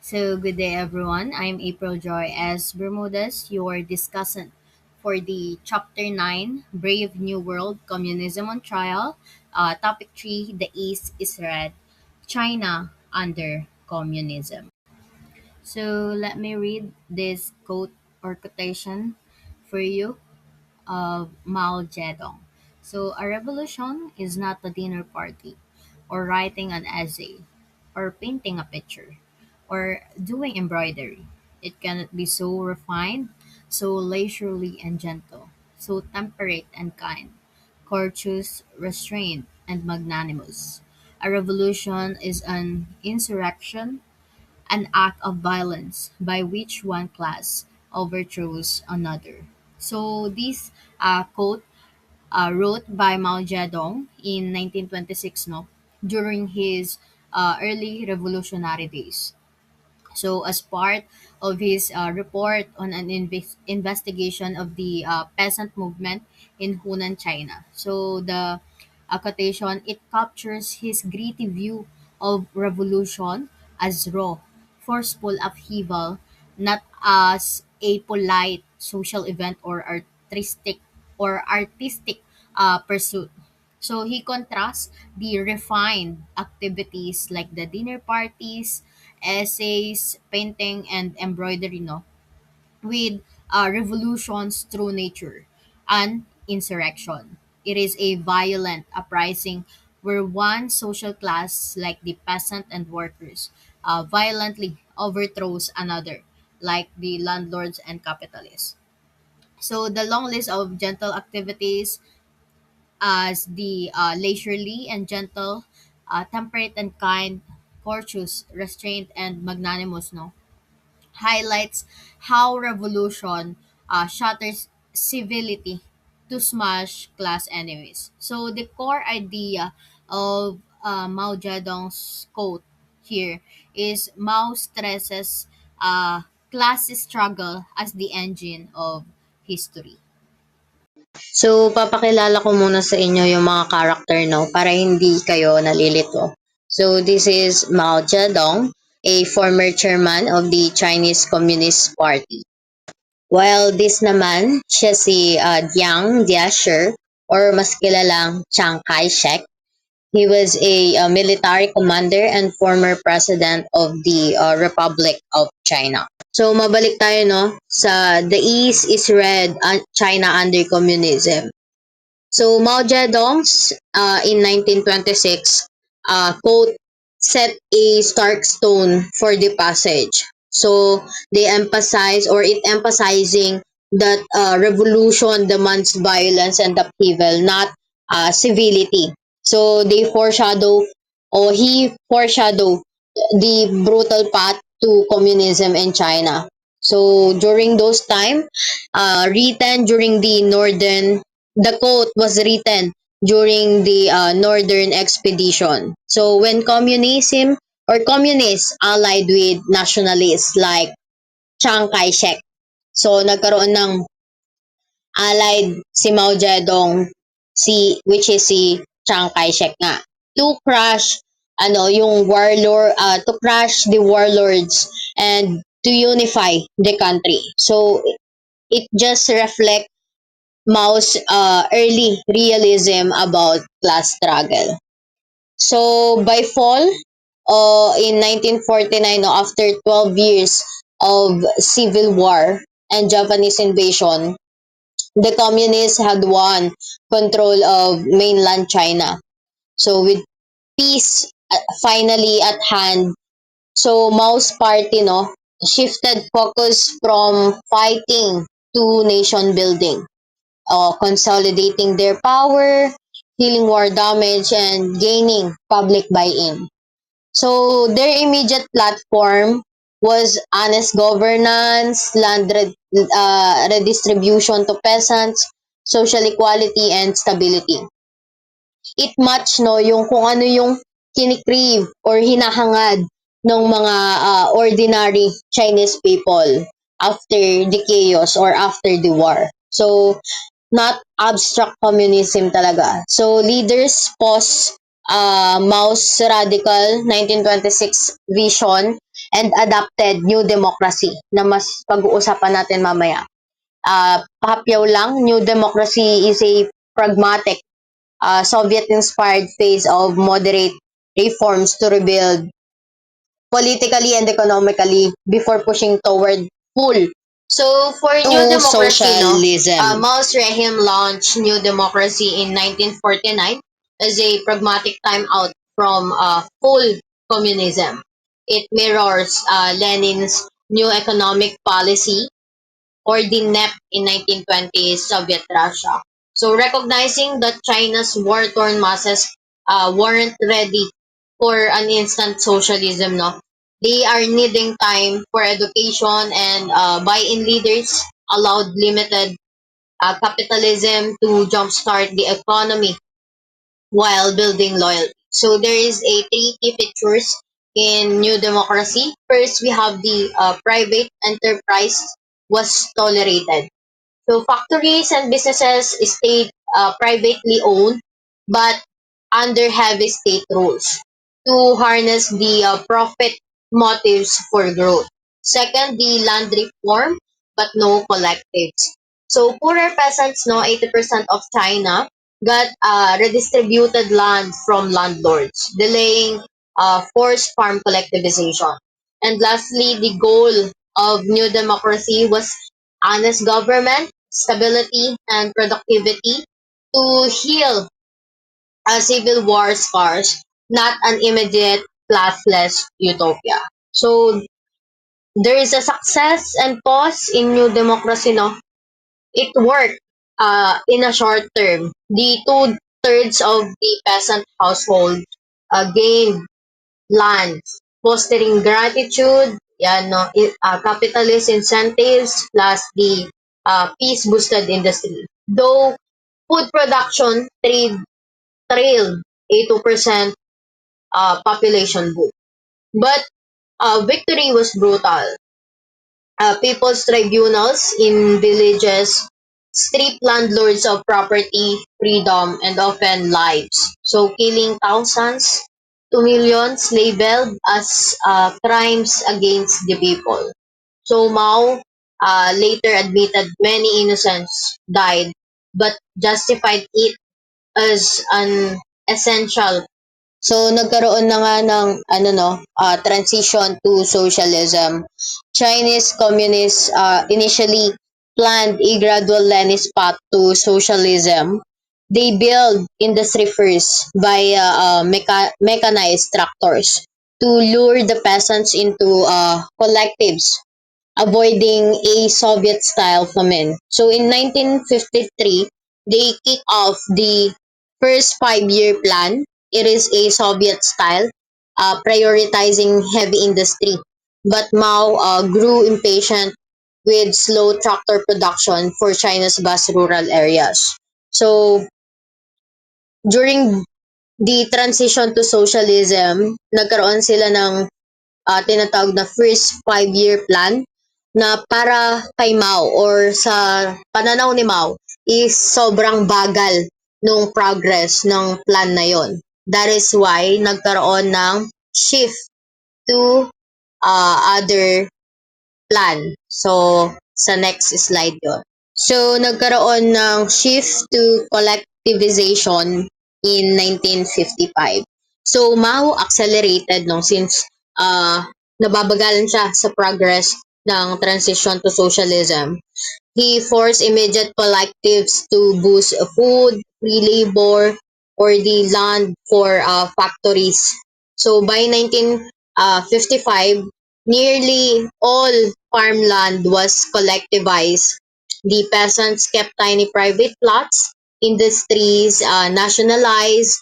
So, good day everyone. I'm April Joy S. Bermudez, your discussant for the Chapter 9 Brave New World Communism on Trial. Topic 3 The East is Red, China under Communism. So, let me read this quote or quotation for you of Mao Zedong. So, a revolution is not a dinner party, or writing an essay, or painting a picture, or doing embroidery. It cannot be so refined, so leisurely and gentle, so temperate and kind, courteous, restrained, and magnanimous. A revolution is an insurrection, an act of violence by which one class overthrows another. So this quote wrote by Mao Zedong in 1926, no, during his early revolutionary days. So, as part of his report on an investigation of the peasant movement in Hunan, China. So, the quotation, it captures his gritty view of revolution as raw, forceful upheaval, not as a polite social event or artistic pursuit. So he contrasts the refined activities like the dinner parties, essays, painting, and embroidery, no, with revolutions through nature and insurrection. It is a violent uprising where one social class, like the peasant and workers, violently overthrows another, like the landlords and capitalists. So the long list of gentle activities as the leisurely and gentle, temperate and kind, courteous, restrained, and magnanimous, no, highlights how revolution shatters civility to smash class enemies. So the core idea of Mao Zedong's quote here is Mao stresses class struggle as the engine of history. So, papakilala ko muna sa inyo yung mga character, no, para hindi kayo nalilito. So, this is Mao Zedong, a former chairman of the Chinese Communist Party. While this naman, siya si Jiang Jiashi, or mas kilalang Chiang Kai-shek. He was a military commander and former president of the Republic of China. So, mabalik tayo, no, sa The East is Red, China under Communism. So Mao Zedong in 1926 quote set a stark stone for the passage. So they emphasize or it emphasizing that revolution demands violence and upheaval, not civility. So they foreshadow or he foreshadowed the brutal path to communism in China. So during those time, written during the quote was written during the Northern Expedition. So when communism or communists allied with nationalists like Chiang Kai-shek. So nagkaroon ng allied si Mao Zedong which is si Chiang Kai-shek nga to crush yung warlord to crush the warlords and to unify the country. So it just reflect Mao's early realism about class struggle. So by fall in 1949, no, after 12 years of civil war and Japanese invasion, the communists had won control of mainland China. So with peace finally at hand, so Mao's party, no, shifted focus from fighting to nation building, consolidating their power, healing war damage, and gaining public buy-in. So their immediate platform was honest governance, redistribution to peasants, social equality, and stability. It match, no, yung kung ano yung kinikrave or hinahangad ng mga ordinary Chinese people after the chaos or after the war. So not abstract communism talaga. So leaders post Mao's radical 1926 vision and adopted new democracy na mas pag-uusapan natin mamaya. Pahapyaw lang, new democracy is a pragmatic, Soviet-inspired phase of moderate reforms to rebuild politically and economically before pushing toward full So for New to Democracy, no, socialism. Mao's regime launched New Democracy in 1949 as a pragmatic time out from full communism. It mirrors Lenin's new economic policy, or the NEP in 1920s Soviet Russia. So recognizing that China's war-torn masses weren't ready for an instant socialism, no, they are needing time for education, and buy-in leaders allowed limited capitalism to jumpstart the economy while building loyalty. So there is a three key features in New Democracy. First, we have the private enterprise was tolerated. So factories and businesses stayed privately owned, but under heavy state rules to harness the profit motives for growth. Second, the land reform, but no collectives. So poorer peasants, no, 80% of China got redistributed land from landlords, delaying forced farm collectivization. And lastly, the goal of New Democracy was honest government, stability, and productivity to heal civil war scars, not an immediate classless utopia. So there is a success and pause in New Democracy, no? It worked in a short term. The two-thirds of the peasant household gained land, fostering gratitude, yan, no, capitalist incentives, plus the peace-boosted industry. Though food production trailed a 2% population boom. But victory was brutal. People's tribunals in villages stripped landlords of property, freedom, and often lives. So killing thousands to millions labeled as crimes against the people. So Mao later admitted many innocents died, but justified it as an essential. So nagkaroon na nga ng transition to socialism. Chinese communists initially planned a gradual Leninist path to socialism. They built industry first via mechanized tractors to lure the peasants into collectives, avoiding a Soviet-style famine. So in 1953, they kicked off the first five-year plan. It is a Soviet-style, prioritizing heavy industry. But Mao grew impatient with slow tractor production for China's vast rural areas. So during the transition to socialism, nagkaroon sila ng tinatawag na first five-year plan na para kay Mao or sa pananaw ni Mao is sobrang bagal nung progress ng plan na yon. That is why nagkaroon ng shift to other plan. So, sa next slide yon. So, nagkaroon ng shift to collectivization in 1955. So, Mao accelerated no since nababagalan siya sa progress ng transition to socialism. He forced immediate collectives to boost food, free labor, or the land for factories. So by 1955, nearly all farmland was collectivized. The peasants kept tiny private plots, industries nationalized,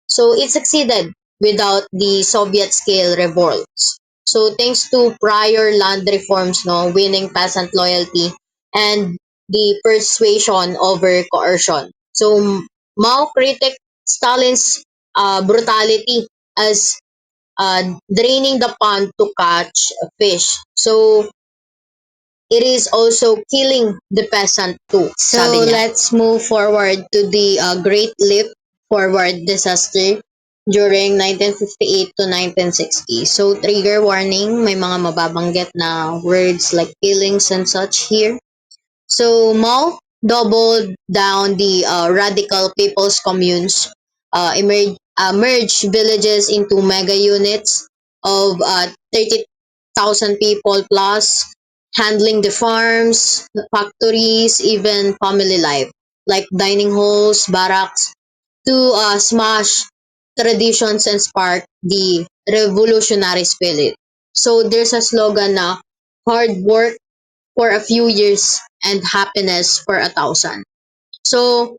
so it succeeded without the Soviet-scale revolts. So thanks to prior land reforms, no, winning peasant loyalty, and the persuasion over coercion. So Mao critiqued Stalin's brutality as draining the pond to catch fish. So it is also killing the peasant too, So sabi niya. let's move forward to the Great Leap Forward disaster. during 1958 to 1960. So, trigger warning, may mga mababanggit na words like killings and such here. So Mao doubled down the radical people's communes, merged villages into mega units of 30,000 people plus, handling the farms, factories, even family life, like dining halls, barracks, to smash traditions and spark the revolutionary spirit. So there's a slogan na hard work for a few years and happiness for 1,000. So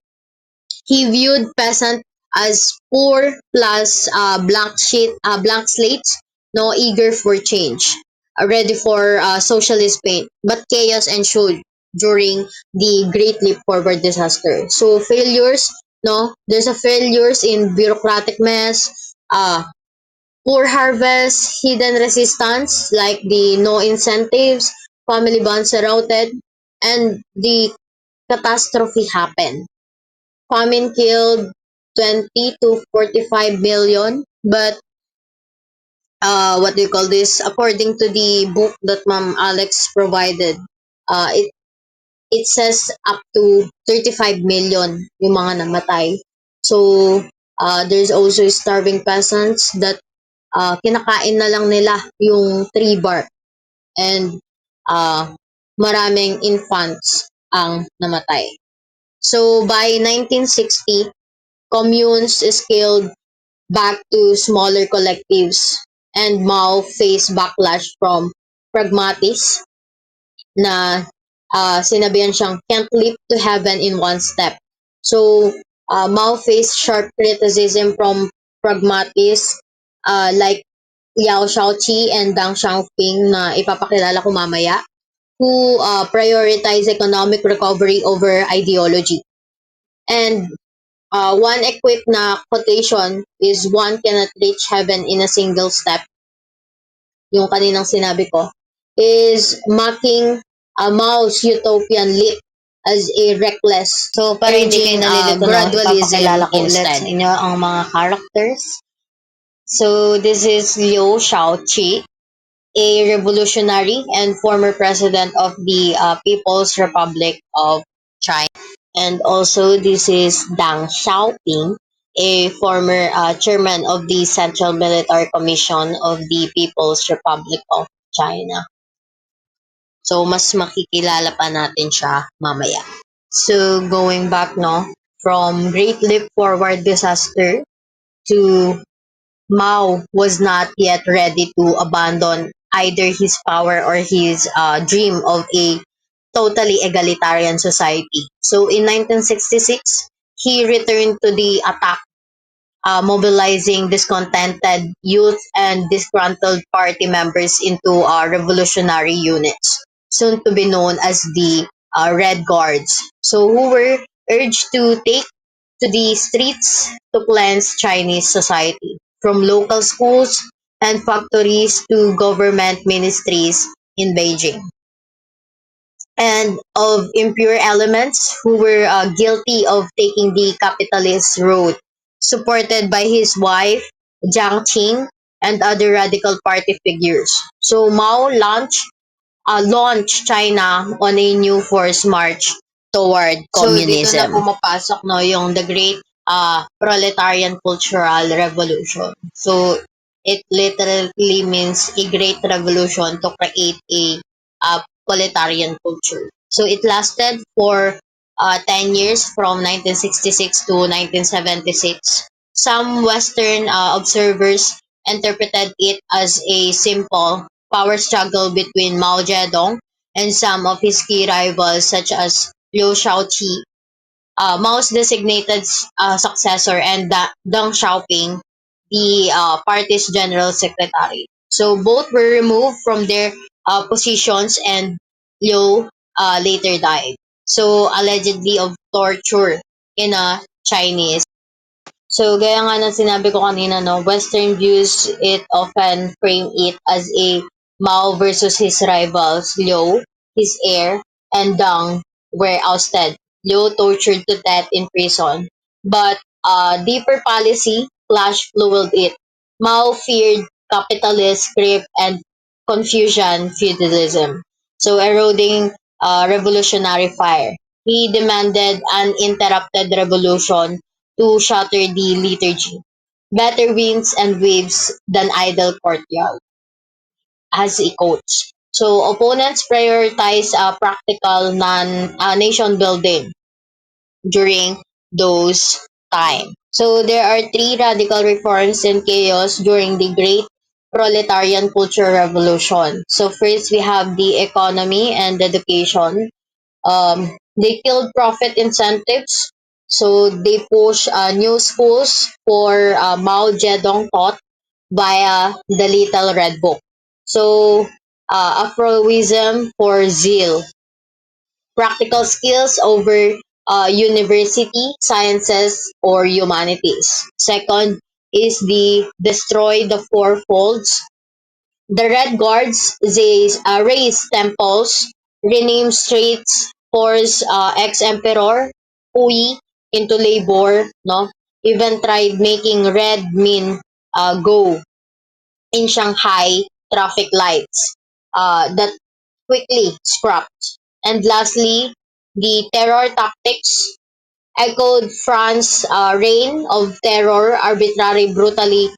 he viewed peasant as poor plus blank slates, no eager for change, ready for socialist pain. But chaos ensued during the Great Leap Forward disaster. So failures, no, there's a failures in bureaucratic mess, poor harvest, hidden resistance like the no incentives, family bonds eroded, and the catastrophe happened. Famine killed 20 to 45 million, but what do you call this? According to the book that Ma'am Alex provided, it says up to 35 million yung mga namatay. So there's also starving peasants that kinakain na lang nila yung tree bark, and uh, maraming infants ang namatay. So by 1960, communes scaled back to smaller collectives, and Mao faced backlash from pragmatists na sinabihan siyang can't leap to heaven in one step. So Mao faced sharp criticism from pragmatists like Liao Shaoqi and Deng Xiaoping na ipapakilala ko mamaya, who prioritize economic recovery over ideology. And one equipped na quotation is one cannot reach heaven in a single step, yung kaninang sinabi ko, is mocking Mao's utopian leap as a reckless, so para hindi kayo nalilito, gradualism ipapakilala ko ulit sa inyo ang mga characters. So this is Liu Shaoqi, a revolutionary and former president of the People's Republic of China. And also, this is Deng Xiaoping, a former chairman of the Central Military Commission of the People's Republic of China. So, mas makikilala pa natin siya mamaya. So, going back, no, from Great Leap Forward disaster to Mao was not yet ready to abandon either his power or his dream of a totally egalitarian society. So in 1966, he returned to the attack, mobilizing discontented youth and disgruntled party members into revolutionary units, soon to be known as the Red Guards. So who were urged to take to the streets to cleanse Chinese society, from local schools and factories to government ministries in Beijing, and of impure elements who were guilty of taking the capitalist road, supported by his wife, Jiang Qing, and other radical party figures. So Mao launched China on a new force march toward communism. So dito na pumapasok, no, yung the great proletarian cultural revolution. So it literally means a great revolution to create a proletarian culture. So it lasted for 10 years from 1966 to 1976. Some Western observers interpreted it as a simple power struggle between Mao Zedong and some of his key rivals such as Liu Shaoqi, Mao's designated successor, and Deng Xiaoping, the party's general secretary. So both were removed from their positions, and Liu later died. So allegedly of torture in a Chinese. So, gaya nga ng sinabi ko kanina, no, Western views it often frame it as a Mao versus his rivals, Liu, his heir, and Deng were ousted. Liu tortured to death in prison. But deeper policy clash fueled it. Mao feared capitalist grip and Confucian feudalism, so eroding revolutionary fire. He demanded uninterrupted revolution to shatter the liturgy. Better winds and waves than idle courtyard, as he quotes. So opponents prioritize practical nation building during those time. So there are three radical reforms in chaos during the Great Proletarian Culture Revolution. So first we have the economy and education. They killed profit incentives. So they push new schools for Mao Zedong taught via the Little Red Book. So Afroism for zeal, practical skills over university, sciences, or humanities. Second is the destroy the four folds. The Red Guards, they raise temples, rename streets, force ex-emperor Puyi into labor, no? Even tried making red mean go in Shanghai traffic lights that quickly scrapped. And lastly, the terror tactics echoed France's reign of terror, arbitrary, brutally,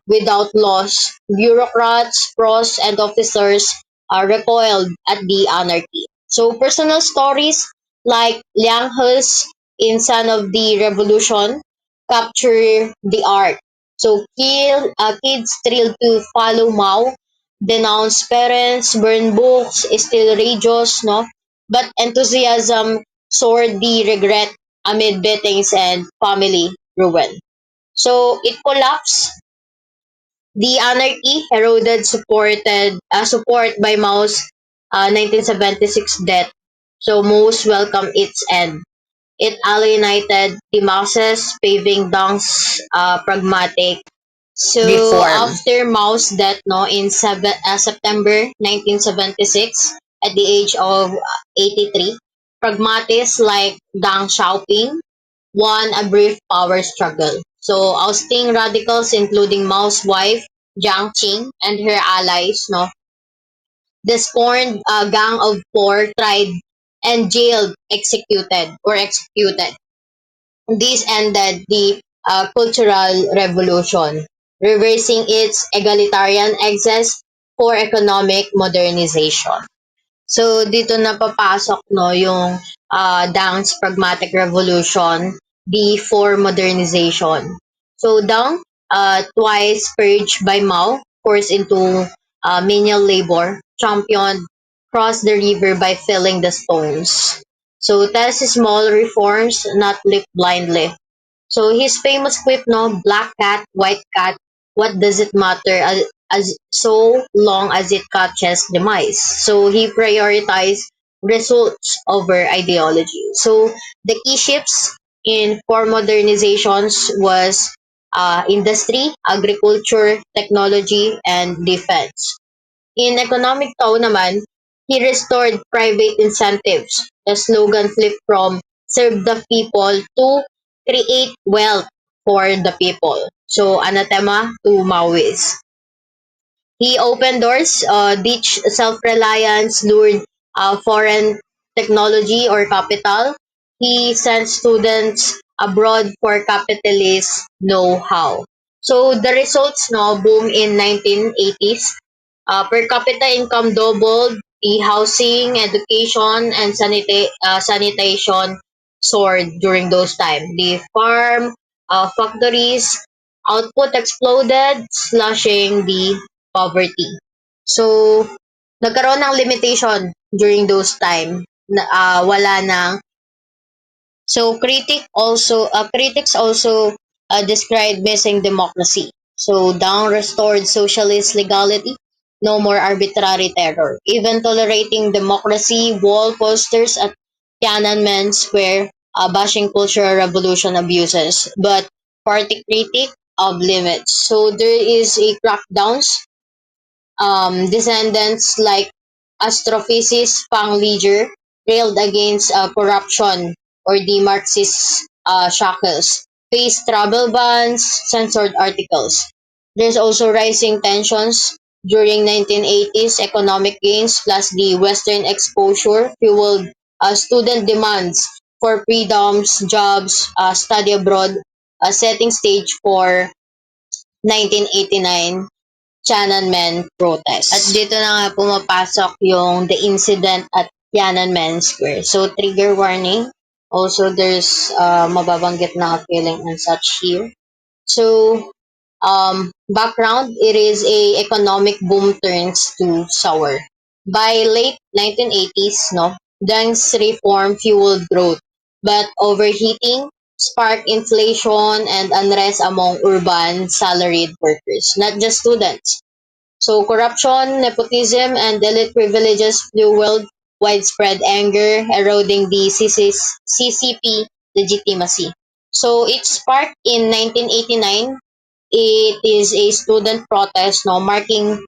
without laws. Bureaucrats, pros, and officers recoiled at the anarchy. So personal stories like Liang He's in Son of the Revolution capture the art. So kids thrilled to follow Mao, denounce parents, burn books, still radios, no? But enthusiasm soared the regret amid beatings and family ruin. So it collapsed. The anarchy eroded support by Mao's 1976 death. So most welcomed its end. It alienated the masses, paving Deng's pragmatic so Reform. after Mao's death no in September 1976 at the age of 83, pragmatists like Deng Xiaoping won a brief power struggle. So ousting radicals including Mao's wife Jiang Qing and her allies, no, the scorned gang of four tried and jailed, executed. This ended the Cultural Revolution, reversing its egalitarian excess for economic modernization. So dito na papasok no yung Deng's pragmatic revolution, the for modernization. So Deng, twice purged by Mao, forced into menial labor, championed cross the river by filling the stones. So test small reforms, not live blindly. So his famous quip, no, black cat, white cat, what does it matter as so long as it catches the mice? So he prioritized results over ideology. So the key shifts in four modernizations was industry, agriculture, technology, and defense. In economic tone naman, he restored private incentives. The slogan flipped from "serve the people" to "create wealth for the people." So anathema to Maoists. He opened doors, ditched self-reliance, lured foreign technology or capital. He sent students abroad for capitalist know-how. So the results no boom in 1980s. Per capita income doubled, the housing, education, and sanitation soared during those times. The farm, factories, output exploded, slashing the poverty. So, nagkaroon ng limitation during those time. Wala nang so critics also described missing democracy. So Deng restored socialist legality, no more arbitrary terror, even tolerating democracy, wall posters at Tiananmen Square, bashing cultural revolution abuses, but party critic of limits. So there is a crackdowns. Descendants like astrophysicist Pang Liger railed against corruption or the Marxist shackles. face travel bans, censored articles. There's also rising tensions during 1980s economic gains plus the Western exposure fueled student demands for freedoms, jobs, study abroad, setting stage for 1989 Tiananmen protest. At dito na nga pumapasok yung the incident at Tiananmen Square. So, trigger warning. Also, there's mababanggit na feeling and such here. So, background, it is a economic boom turns to sour. By late 1980s, no, Deng's reform fueled growth, but overheating sparked inflation and unrest among urban salaried workers, not just students. So corruption, nepotism, and elite privileges fueled widespread anger, eroding the CCP legitimacy. So it sparked in 1989. It is a student protest, no, marking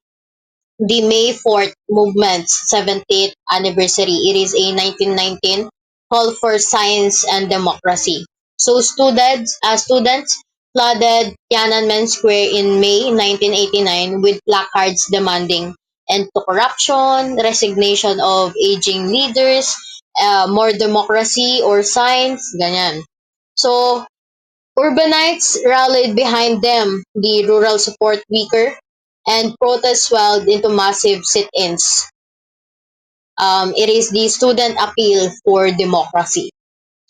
the May 4th movement's 70th anniversary. It is a 1919 call for science and democracy. So students flooded Tiananmen Square in May 1989 with placards demanding end to corruption, resignation of aging leaders, more democracy or science, ganyan. So urbanites rallied behind them, the rural support weaker, and protests swelled into massive sit-ins. It is the student appeal for democracy.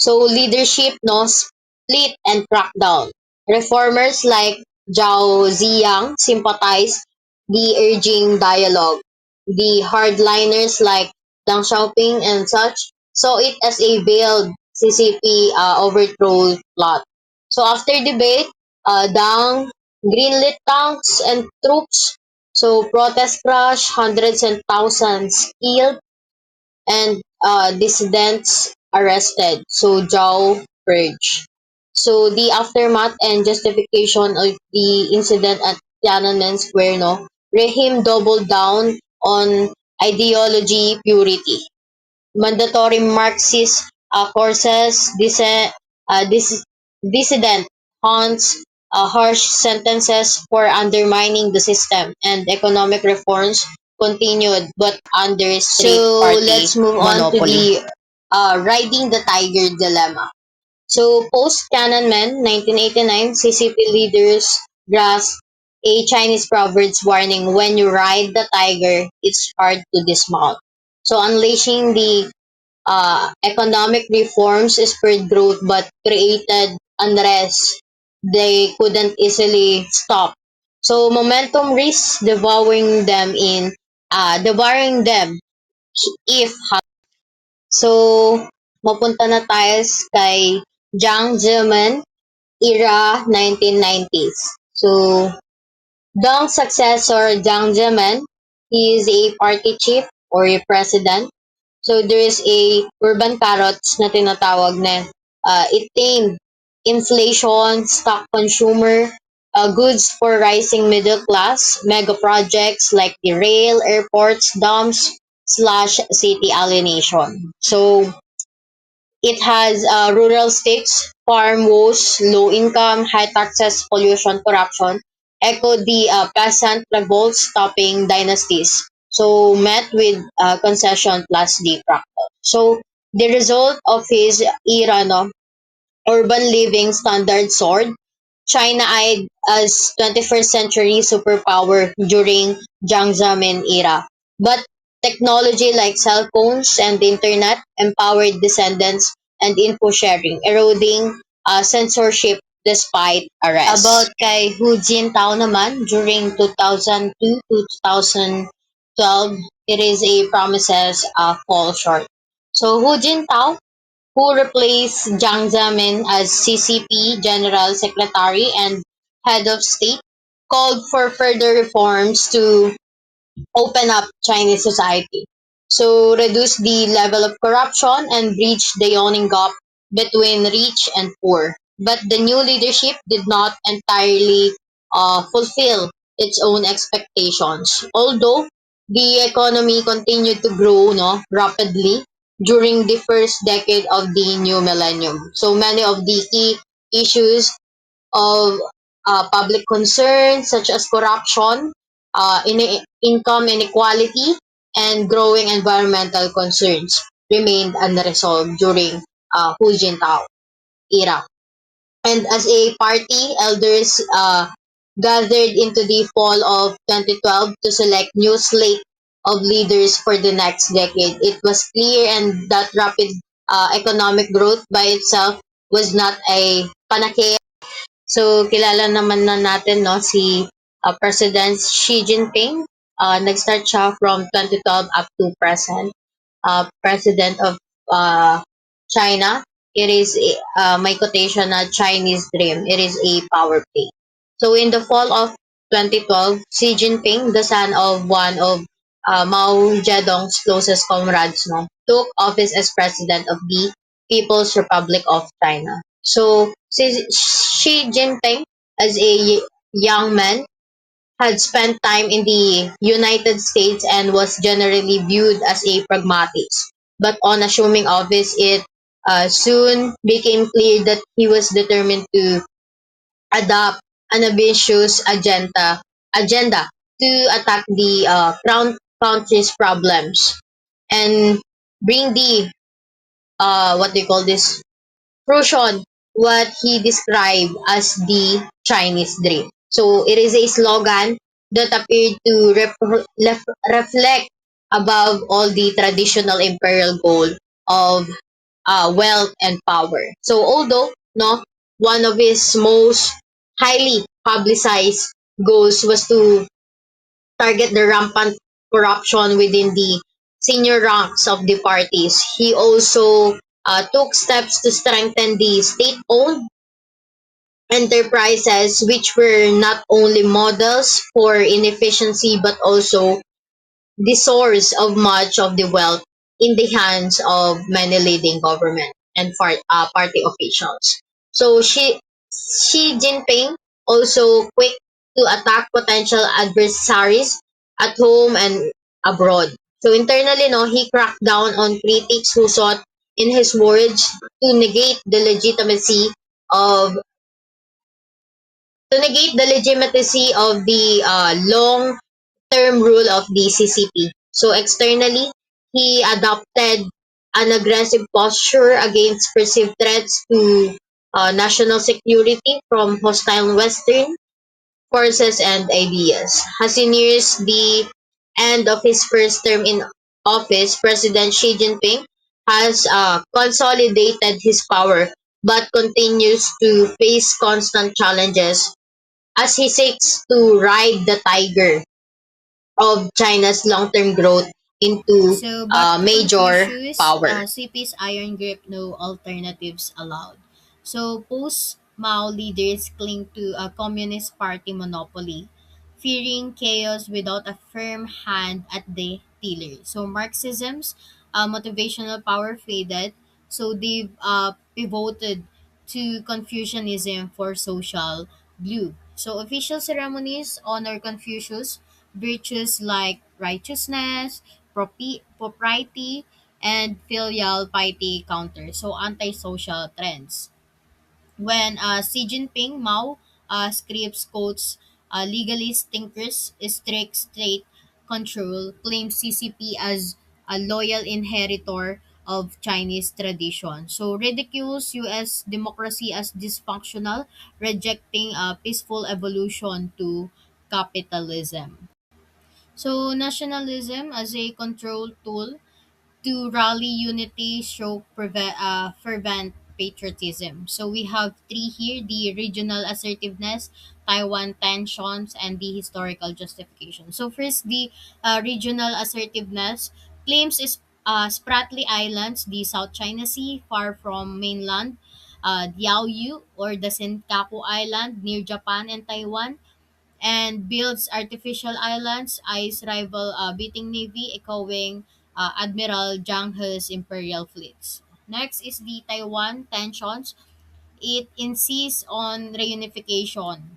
So leadership no split and crackdown. Reformers like Zhao Ziyang sympathized the urging dialogue. The hardliners like Deng Xiaoping and such saw it as a veiled CCP overthrow plot. So after debate, Deng greenlit tanks and troops. So protest crash, hundreds and thousands killed, and dissidents arrested. So Zhao purge. So the aftermath and justification of the incident at Tiananmen Square, no, Rahim doubled down on ideology purity. Mandatory Marxist courses, dissident hunts, harsh sentences for undermining the system, and economic reforms continued but under strict so party let's move on to the riding the tiger dilemma. So post Tiananmen 1989, CCP leaders grasped a Chinese proverbs warning: when you ride the tiger, it's hard to dismount. So unleashing the economic reforms spurred growth but created unrest they couldn't easily stop. So momentum risks devouring them if so mapunta na tayo kay Jiang Zemin era 1990s. So Deng's successor Jiang Zemin, he is a party chief or a president. So there is a urban carrots na tinatawag na it tamed inflation, stock consumer, goods for rising middle class, mega projects like the rail, airports, dams, slash city alienation. So it has rural states, farm woes, low income, high taxes, pollution, corruption, echoed the peasant revolts topping dynasties. So met with concession plus the crackdown. So the result of his era, no, urban living standard soared. China eyed as 21st century superpower during Jiang Zemin era. But technology like cell phones and the internet empowered descendants and info sharing, eroding censorship despite arrests. About kay Hu Jintao naman, during 2002 to 2012, it is a promises fall short. So Hu Jintao, who replaced Jiang Zemin as CCP General Secretary and Head of State, called for further reforms to open up Chinese society. So reduce the level of corruption and bridge the yawning gap between rich and poor. But the new leadership did not entirely fulfill its own expectations. Although the economy continued to grow no, rapidly during the first decade of the new millennium. So many of the key issues of public concerns such as corruption, income inequality, and growing environmental concerns remained unresolved during Hu Jintao era. And as a party, elders gathered into the fall of 2012 to select new slate of leaders for the next decade. It was clear and that rapid economic growth by itself was not a panacea. So kilala naman na natin no si President Xi Jinping. Nag-start siya from 2012 up to present. President of uh, China. It is my quotation na Chinese dream. It is a power play. So in the fall of 2012, Xi Jinping, the son of one of Mao Zedong's closest comrades, no, took office as president of the People's Republic of China. So Xi Jinping, as a young man, had spent time in the United States and was generally viewed as a pragmatist. But on assuming office, it soon became clear that he was determined to adopt an ambitious agenda to attack the crown country's problems and bring the what they call this fruition what he described as the Chinese dream. So it is a slogan that appeared to reflect above all the traditional imperial goal of wealth and power. So although no one of his most highly publicized goals was to target the rampant corruption within the senior ranks of the parties, he also took steps to strengthen the state-owned enterprises, which were not only models for inefficiency but also the source of much of the wealth in the hands of many leading government and party officials. So Xi Jinping also quick to attack potential adversaries at home and abroad. So internally, no, he cracked down on critics who sought, in his words, to negate the legitimacy of the long-term rule of the CCP. So externally, he adopted an aggressive posture against perceived threats to national security from hostile Western forces and ideas. As he nears the end of his first term in office, President Xi Jinping has consolidated his power but continues to face constant challenges as he seeks to ride the tiger of China's long-term growth into So back to major Confucius, power. CP's iron grip, no alternatives allowed. So post Mao leaders cling to a communist party monopoly, fearing chaos without a firm hand at the tiller. So Marxism's motivational power faded, so they pivoted to Confucianism for social glue. So official ceremonies honor Confucius virtues like righteousness, propriety, and filial piety counter, so antisocial trends. When Xi Jinping Mao scripts quotes legalist thinkers, strict state control, claims CCP as a loyal inheritor of Chinese tradition. So ridicules U.S. democracy as dysfunctional, rejecting a peaceful evolution to capitalism. So nationalism as a control tool to rally unity, show fervent patriotism. So we have three here: the regional assertiveness, Taiwan tensions, and the historical justification. So first, the regional assertiveness claims is Spratly Islands, the South China Sea, far from mainland, Diaoyu or the Senkaku Island near Japan and Taiwan, and builds artificial islands, ice rival beating navy, echoing Admiral Zhang He's imperial fleets. Next is the Taiwan tensions. It insists on reunification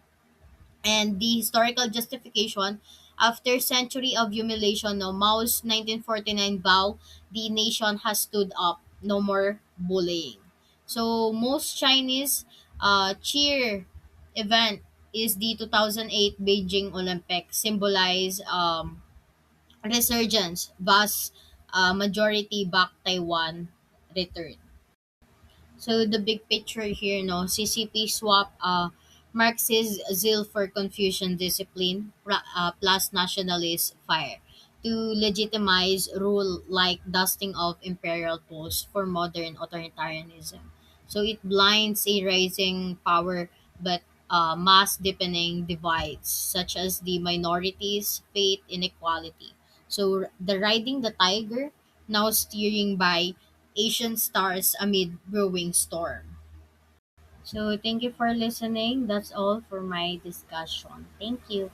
and the historical justification. After century of humiliation, no, Mao's 1949 vow, the nation has stood up. No more bullying. So most Chinese cheer event is the 2008 Beijing Olympics, symbolize resurgence, thus majority back Taiwan return. So the big picture here, no, CCP swap Marxist zeal for Confucian discipline plus nationalist fire to legitimize rule like dusting of imperial tools for modern authoritarianism. So it blinds a rising power but mass deepening divides such as the minorities, faith inequality. So the riding the tiger, now steering by Asian stars amid brewing storm. So thank you for listening. That's all for my discussion. Thank you.